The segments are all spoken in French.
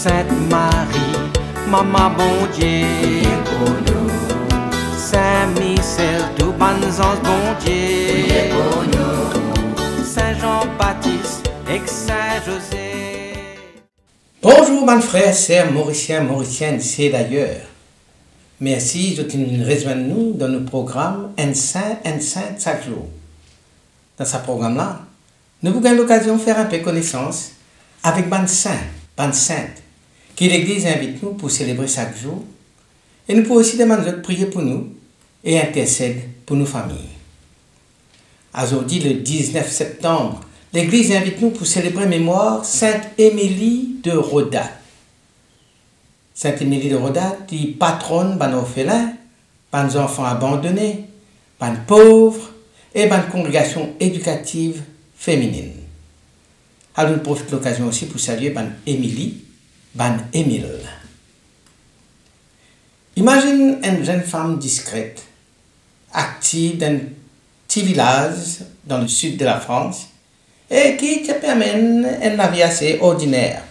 Sainte Marie, Maman bon Dieu, pour nous. Saint Michel, tout bon ange bon Dieu, pour nous. Saint Jean-Baptiste et Saint José. Bonjour, mes frères, sœurs, Mauriciens, Mauriciennes, c'est d'ailleurs. Merci de nous rejoindre nous dans le programme Un Saint chaque jour. Dans ce programme-là, nous avons l'occasion de faire un peu connaissance avec les saints, les saintes, que l'Église invite nous pour célébrer chaque jour. Et nous pouvons aussi demander de prier pour nous et intercéder pour nos familles. Aujourd'hui, le 19 septembre, l'Église invite nous pour célébrer mémoire Sainte Émilie de Rodat. Sainte Émilie de Rodat est patronne des orphelins, des enfants abandonnés, des pauvres et des congrégations éducatives féminines. Alors nous profitons de l'occasion aussi pour saluer Émilie, Émile. Imagine une jeune femme discrète, active dans un petit village dans le sud de la France et qui te permet une vie assez ordinaire.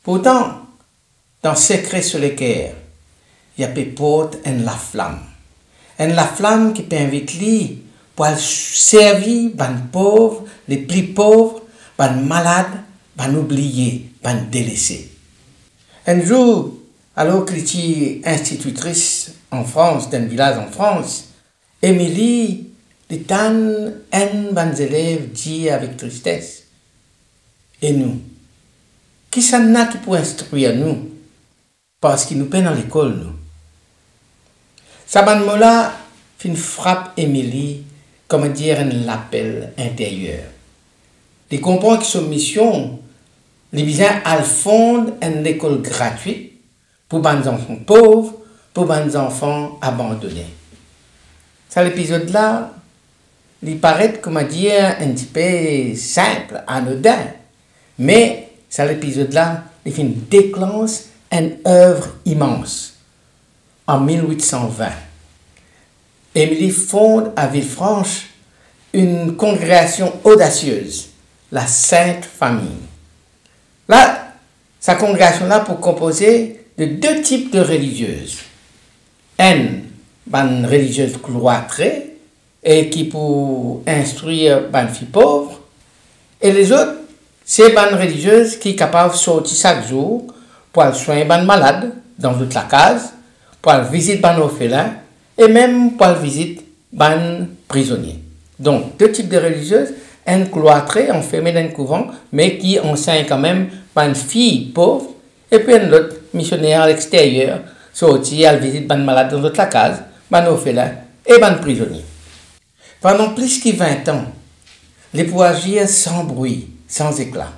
Pourtant, dans secret sur le cœur, il y a porte la flamme. La flamme qui peut inviter pour servir les pauvres, les plus pauvres, les malades, les oubliés, les délaissés. Un jour, alors qu'elle était institutrice en France, dans un village en France, Émilie, un élève dit avec tristesse: et nous, qui s'en a qui peut instruire nous? Parce qu'il nous peine à l'école, nous. Ça là fin frappe Émilie, comme dire un appel intérieur. Les comprend que son mission, les besoins à fondre une école gratuite pour les enfants pauvres, pour les enfants abandonnés. Ça, l'épisode-là, il paraît, comment dire, un petit peu simple, anodin. Mais, ça, l'épisode-là, il fait une déclenche une œuvre immense. En 1820, Émilie fonde à Villefranche une congrégation audacieuse, la Sainte Famille. Là, sa congrégation-là pour composer de deux types de religieuses. Une religieuse cloîtrée et qui pour instruire les filles pauvres, et les autres, c'est une religieuse qui est capable de sortir chaque jour pour aller soigner les malades dans toute la case, pour aller visiter les orphelins et même pour aller visiter les prisonniers. Donc, deux types de religieuses, une cloîtrée, enfermée dans un couvent, mais qui enseigne quand même les filles pauvres, et puis une autre missionnaire à l'extérieur, sorti à visiter les malades dans toute la case, les orphelins et les prisonniers. Pendant plus que 20 ans, les pouvaient agir sans bruit, sans éclat.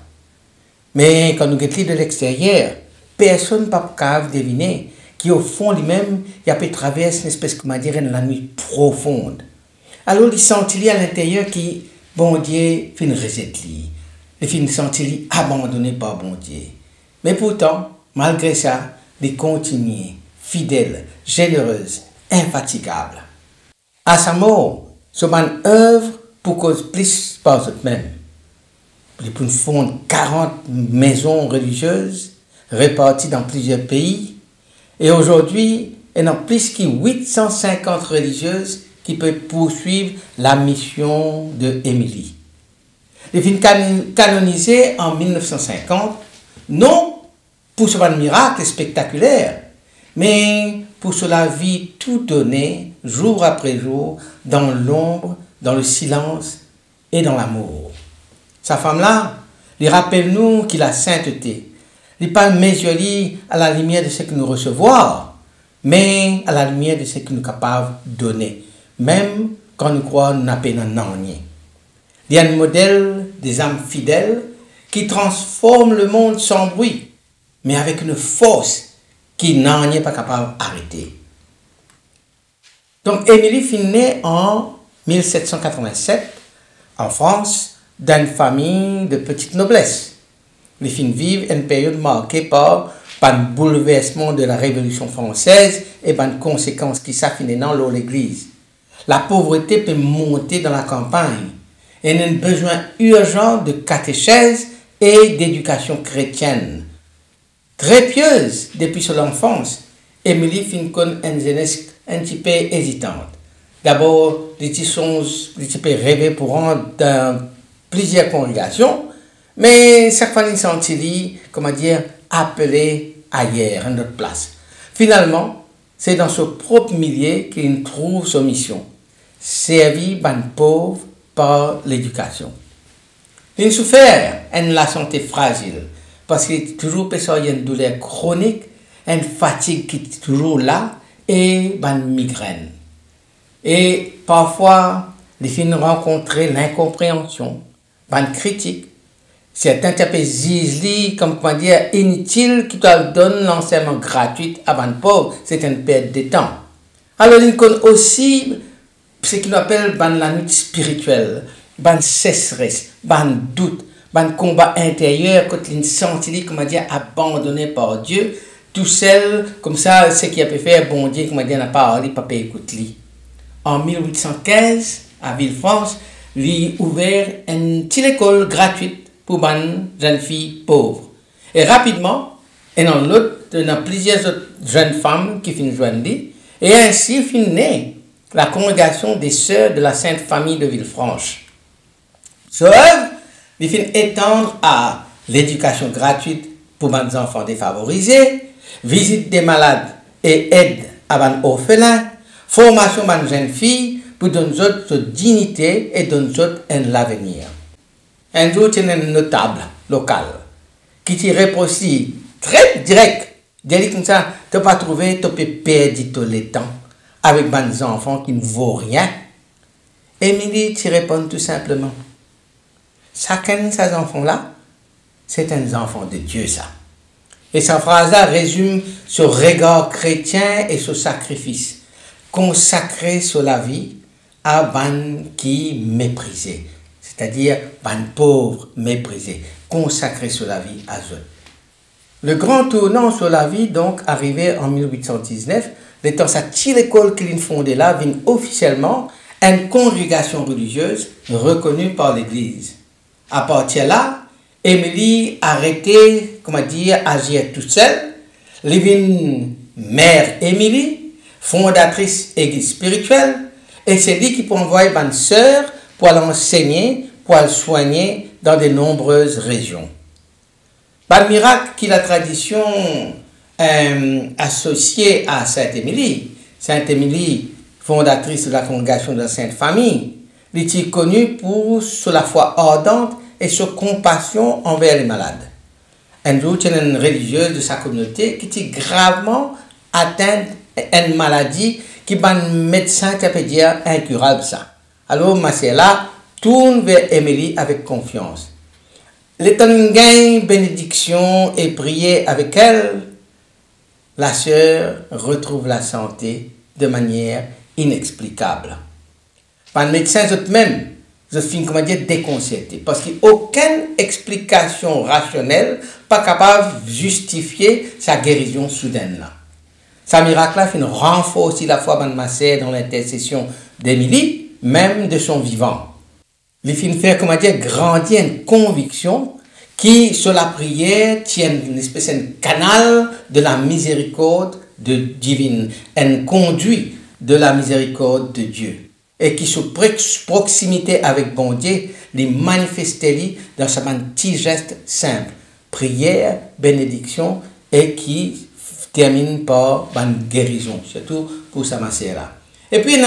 Mais quand nous regardons de l'extérieur, personne ne peut deviner qu'au fond lui-même, il a pu traverser une espèce, comment dire, la nuit profonde. Alors, il sentit à l'intérieur qui, bon Dieu, fait une recette. Il fait sentir abandonné par bon Dieu. Mais pourtant, malgré ça, il continue, fidèle, généreuse, infatigable. À sa mort, son œuvre pour cause plus par eux-mêmes. Il peut fondre 40 maisons religieuses réparties dans plusieurs pays. Et aujourd'hui, il y a plus que 850 religieuses qui peuvent poursuivre la mission de Émilie. Il est canonisé en 1950, non pour ce miracle spectaculaire, mais pour la vie tout donnée, jour après jour, dans l'ombre, dans le silence et dans l'amour. Sa femme-là, il rappelle-nous qu'il a sainteté. Il n'est pas mesuré à la lumière de ce que nous recevons, mais à la lumière de ce que nous sommes capables de donner, même quand nous croyons nous n'avons pas. Il y a un modèle des âmes fidèles qui transforment le monde sans bruit, mais avec une force qui n'en est pas capable d'arrêter. Donc, Émilie fut née en 1787 en France, dans une famille de petite noblesse. Les filles vivent une période marquée par le bouleversement de la Révolution française et par les conséquences qui s'affinaient dans l'Église. La pauvreté peut monter dans la campagne et il y a un besoin urgent de catéchèse et d'éducation chrétienne Très pieuse depuis son enfance, Émilie fin con une jeunesse un petit peu hésitante. D'abord, les petits peu rêver pour rentrer dans plusieurs congrégations, mais chaque fois, ils sont comment dire, appelés ailleurs, à une autre place. Finalement, c'est dans son propre milieu qu'il trouve sa mission, servir les pauvres par l'éducation. Il souffert de la santé fragile, parce qu'il est toujours une douleur chronique, une fatigue qui est toujours là, et une migraine. Et parfois, les filles rencontrer l'incompréhension, une critique. Certains disent comme comment dire, inutile qui te donne l'enseignement gratuit à les pauvres, c'est une perte de temps. Alors, il y a aussi ce qu'on appelle la nuit spirituelle, la sécheresse, le doute, le combat intérieur, quand il sentit comment dire, abandonné par Dieu, tout seul, comme ça, ce qui a pu faire, bon Dieu, comment dire, n'a pas parlé, papa écoute lui. En 1815, à Villefranche, il a ouvert une petite école gratuite pour les jeunes filles pauvres. Et rapidement, il y a plusieurs autres jeunes femmes qui finissent joindre lui, et ainsi finit la congrégation des sœurs de la Sainte Famille de Villefranche. Ce œuvre, il finit étendre à l'éducation gratuite pour les enfants défavorisés, visite des malades et aide à les orphelins, formation de jeunes filles pour donner autres dignité et donner autres l'avenir. Un jour, il y a un notable local qui te répond aussi très direct. Dit comme ça, tu n'as pas trouvé, tu peux perdre tout le temps avec des enfants qui ne vaut rien. Émilie te répond tout simplement. Chacun de ces enfants-là, c'est un enfant de Dieu, ça. Et sa phrase-là résume ce regard chrétien et ce sacrifice consacré sur la vie à ban qui méprisé, c'est-à-dire ban pauvre méprisé, consacré sur la vie à eux. Le grand tournant sur la vie, donc, arrivé en 1819, l'étant sa petite école qu'il fondait là, vint officiellement une congrégation religieuse reconnue par l'Église. À partir de là, Émilie arrêtait, agir toute seule. Elle devint mère Émilie, fondatrice église spirituelle, et c'est lui qui peut envoyer une sœur pour l'enseigner, pour le soigner dans de nombreuses régions. Par miracle qui la tradition associée à Sainte Émilie, fondatrice de la congrégation de la Sainte Famille, elle est connue pour la foi ardente et sa compassion envers les malades. Un jour, il y a une religieuse de sa communauté qui était gravement atteinte d'une maladie qui est un médecin qui peut dire incurable ça. Alors, ma sœur là tourne vers Émilie avec confiance. L'étant gagne bénédiction et prier avec elle, la sœur retrouve la santé de manière inexplicable. Par le médecin eux-mêmes, je suis déconcerté parce qu'il n'y a aucune explication rationnelle pas capable de justifier sa guérison soudaine là. Sa miracle-là renforce la foi de ma sœur dans l'intercession d'Émilie, même de son vivant. Il fait faire grandir une conviction qui, sur la prière, tient une espèce de canal de la miséricorde divine, un conduit de la miséricorde de Dieu. Et qui, sous proximité avec bon Dieu, les manifester dans ce petit geste simple. Prière, bénédiction, et qui termine par une guérison, surtout pour sa sœur-là. Et puis,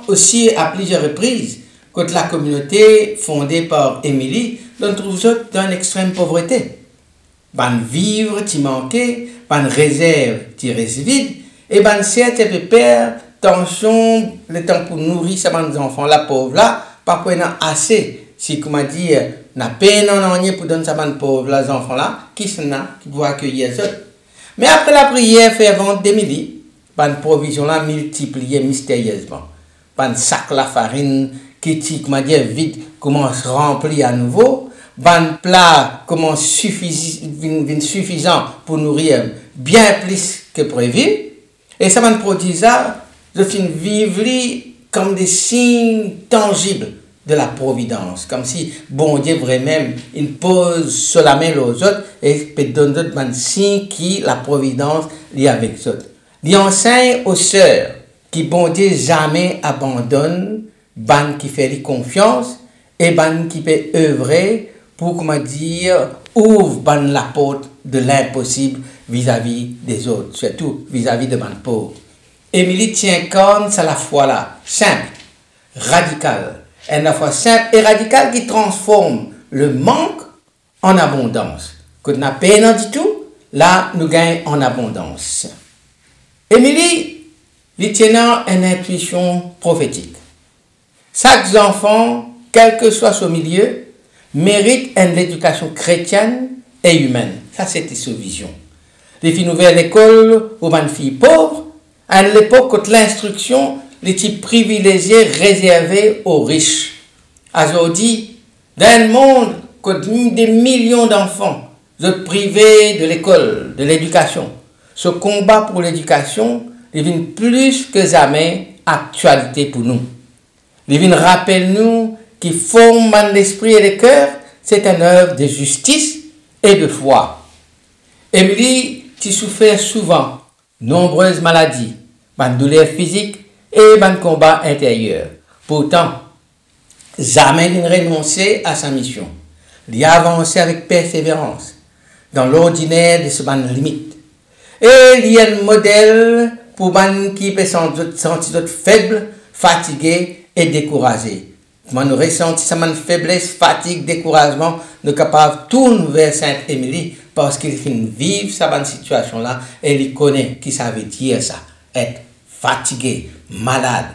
aussi, à plusieurs reprises, quand la communauté fondée par Émilie, on trouve dans l'extrême pauvreté. Ban vivre, qui manquait, ban réserve, qui reste vide, et ban certes peut perdre tension, le temps pour nourrir ces enfants, la pauvre là, parfois il y a assez, si comment dire, n'a peine en rien pour donner ces pauvres les enfants là, qui sont là, qui doivent accueillir les autres. Mais après la prière fervente d'Émilie, ban provision là multipliée mystérieusement, ban sac la farine qui comment dire vide commence remplir à nouveau, ban plat commence suffisant pour nourrir bien plus que prévu, et ça ban produit ça. Je finis vivre comme des signes tangibles de la providence. Comme si, bon Dieu, vraiment, il pose sur la main aux autres et peut donner un signe qui, la providence, est avec eux. Il enseigne aux sœurs qui, bon Dieu, jamais abandonne, ban qui fait confiance et ban qui peut œuvrer pour, comment dire, ouvre ban la porte de l'impossible vis-à-vis des autres, surtout vis-à-vis de ban pauvre. Émilie tient compte à la foi là, simple, radicale. Elle a la foi simple et radicale qui transforme le manque en abondance. Quand on n'a pas du tout, là, nous gagnons en abondance. Émilie, lui tient une intuition prophétique. Chaque enfant, quel que soit son milieu, mérite une éducation chrétienne et humaine. Ça, c'était sa vision. Les filles nouvelles l'école aux bonnes filles pauvres, à l'époque où l'instruction était privilégiée, réservée aux riches. Aujourd'hui, dans un monde où des millions d'enfants sont privés de l'école, de l'éducation, ce combat pour l'éducation devient plus que jamais actualité pour nous. Il rappelle-nous qu'il forme l'esprit et le cœur, c'est une œuvre de justice et de foi. Émilie, tu souffres souvent nombreuses maladies, une douleur physique et un combat intérieur. Pourtant, jamais il n'a renoncé à sa mission. Il a avancé avec persévérance dans l'ordinaire de ce limite. Et il y a un modèle pour les qui peut se sentir faible, fatigué et découragé. Quand nous ressentons cette faiblesse, fatigue, découragement, nous sommes capables de tourner vers Sainte Émilie parce qu'il vit cette situation-là et il connaît qui ça veut dire ça, être fatigué, malade,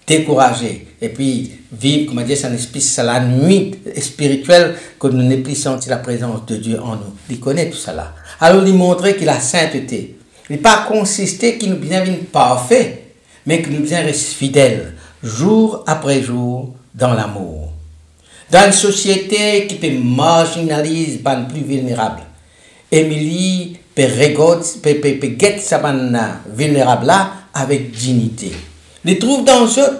découragé et puis vivre, comme dire, un esprit, c'est la nuit spirituelle que nous n'avons plus senti la présence de Dieu en nous. Il connaît tout cela. Alors il montrait qu'il a sainteté. Il n'est pas consisté qu'il nous bien parfait, mais qu'il nous bien reste fidèle, jour après jour, dans l'amour. Dans une société qui peut marginaliser les plus vulnérables, Émilie peut guetter sa vulnérable là avec dignité. Il trouve dans eux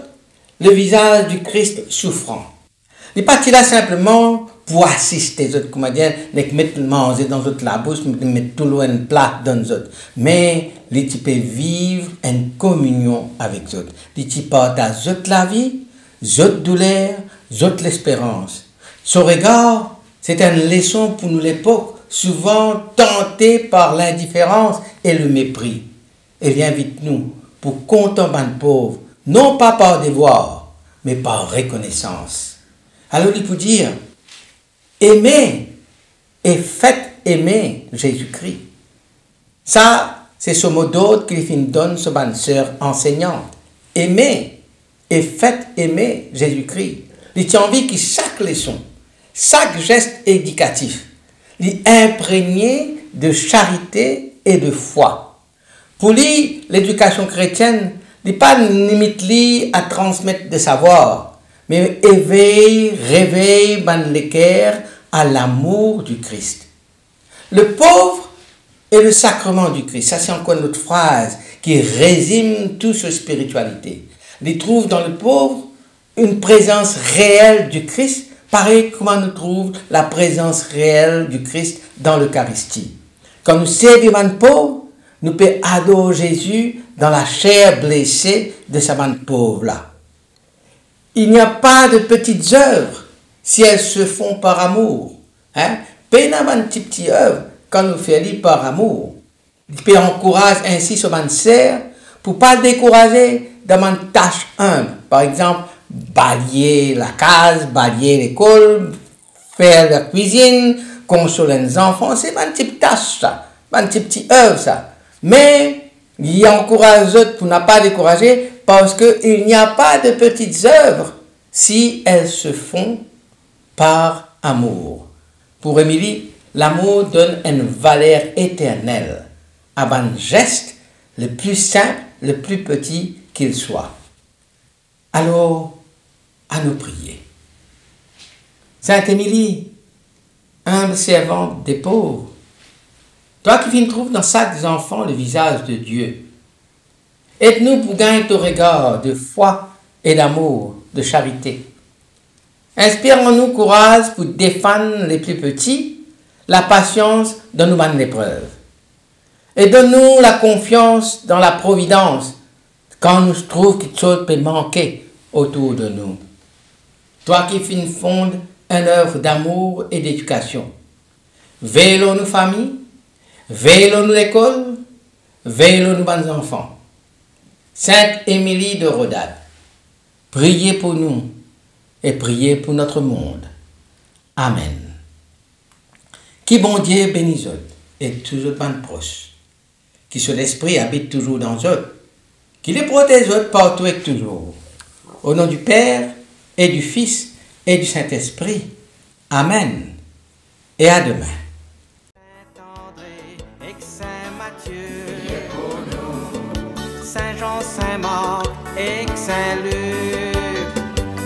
le visage du Christ souffrant. Il n'est pas là simplement pour assister les autres, comment dire, les mettre manger dans la bouche, mettre tout loin une plate dans les autres. Mais il peut vivre une communion avec les autres. Il partage la vie, les douleur, l'espérance. Son regard, c'est une leçon pour nous l'époque, souvent tentés par l'indifférence et le mépris. Il invite nous pour contempler les pauvres, non pas par devoir, mais par reconnaissance. Alors il peut dire, aimez et faites aimer Jésus-Christ. Ça, c'est ce mot d'ordre qu'il donne sur ma sœur enseignante. Aimez et faites aimer Jésus-Christ. Il a envie que chaque leçon, chaque geste éducatif, est imprégné de charité et de foi. Pour lui, l'éducation chrétienne n'est pas limite à transmettre des savoirs, mais réveille le cœur à l'amour du Christ. Le pauvre est le sacrement du Christ. Ça, c'est encore une autre phrase qui résume toute sa spiritualité. Il trouve dans le pauvre une présence réelle du Christ, pareil comme on trouve la présence réelle du Christ dans l'Eucharistie. Quand nous servons un pauvre, nous pouvons adorer Jésus dans la chair blessée de ce pauvre-là. Il n'y a pas de petites œuvres si elles se font par amour. Peine une petite œuvre quand nous faisons par amour. Il peut encourager ainsi ce sœur pour ne pas décourager dans une tâche humble. Par exemple, balayer la case, balayer l'école, faire la cuisine, consoler les enfants. C'est une petite tâche, ça. Une petite œuvre, ça. Mais il encourage les autres pour ne pas décourager parce qu'il n'y a pas de petites œuvres si elles se font par amour. Pour Émilie, l'amour donne une valeur éternelle à un geste le plus simple, le plus petit qu'il soit. Alors, à nous prier. Sainte Émilie, humble servante des pauvres, toi qui trouves dans chaque enfant le visage de Dieu, aide-nous pour gagner ton regard de foi et d'amour, de charité. Inspirons-nous courage pour défendre les plus petits, la patience dans nos bonnes épreuves. Et donne-nous la confiance dans la providence quand nous trouvons quelque chose peut manquer autour de nous. Toi qui fondes une œuvre d'amour et d'éducation, veillons nos familles, veillons nos écoles, veillons nos bons enfants. Sainte Émilie de Rodade, priez pour nous et priez pour notre monde. Amen. Qui bon Dieu bénisse et toujours bonne proche. Qui sur l'esprit habite toujours dans eux. Qui les protège partout et toujours. Au nom du Père et du Fils et du Saint-Esprit. Amen. Et à demain. Saint-Jean, Saint-Marc et Saint-Luc.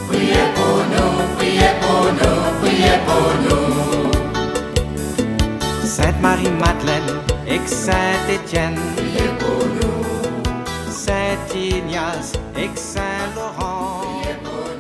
Priez pour nous, priez pour nous, priez pour nous. Sainte-Marie-Madeleine et Saint-Étienne. Priez pour nous. Saint-Ignace et Saint-Laurent. Priez pour nous.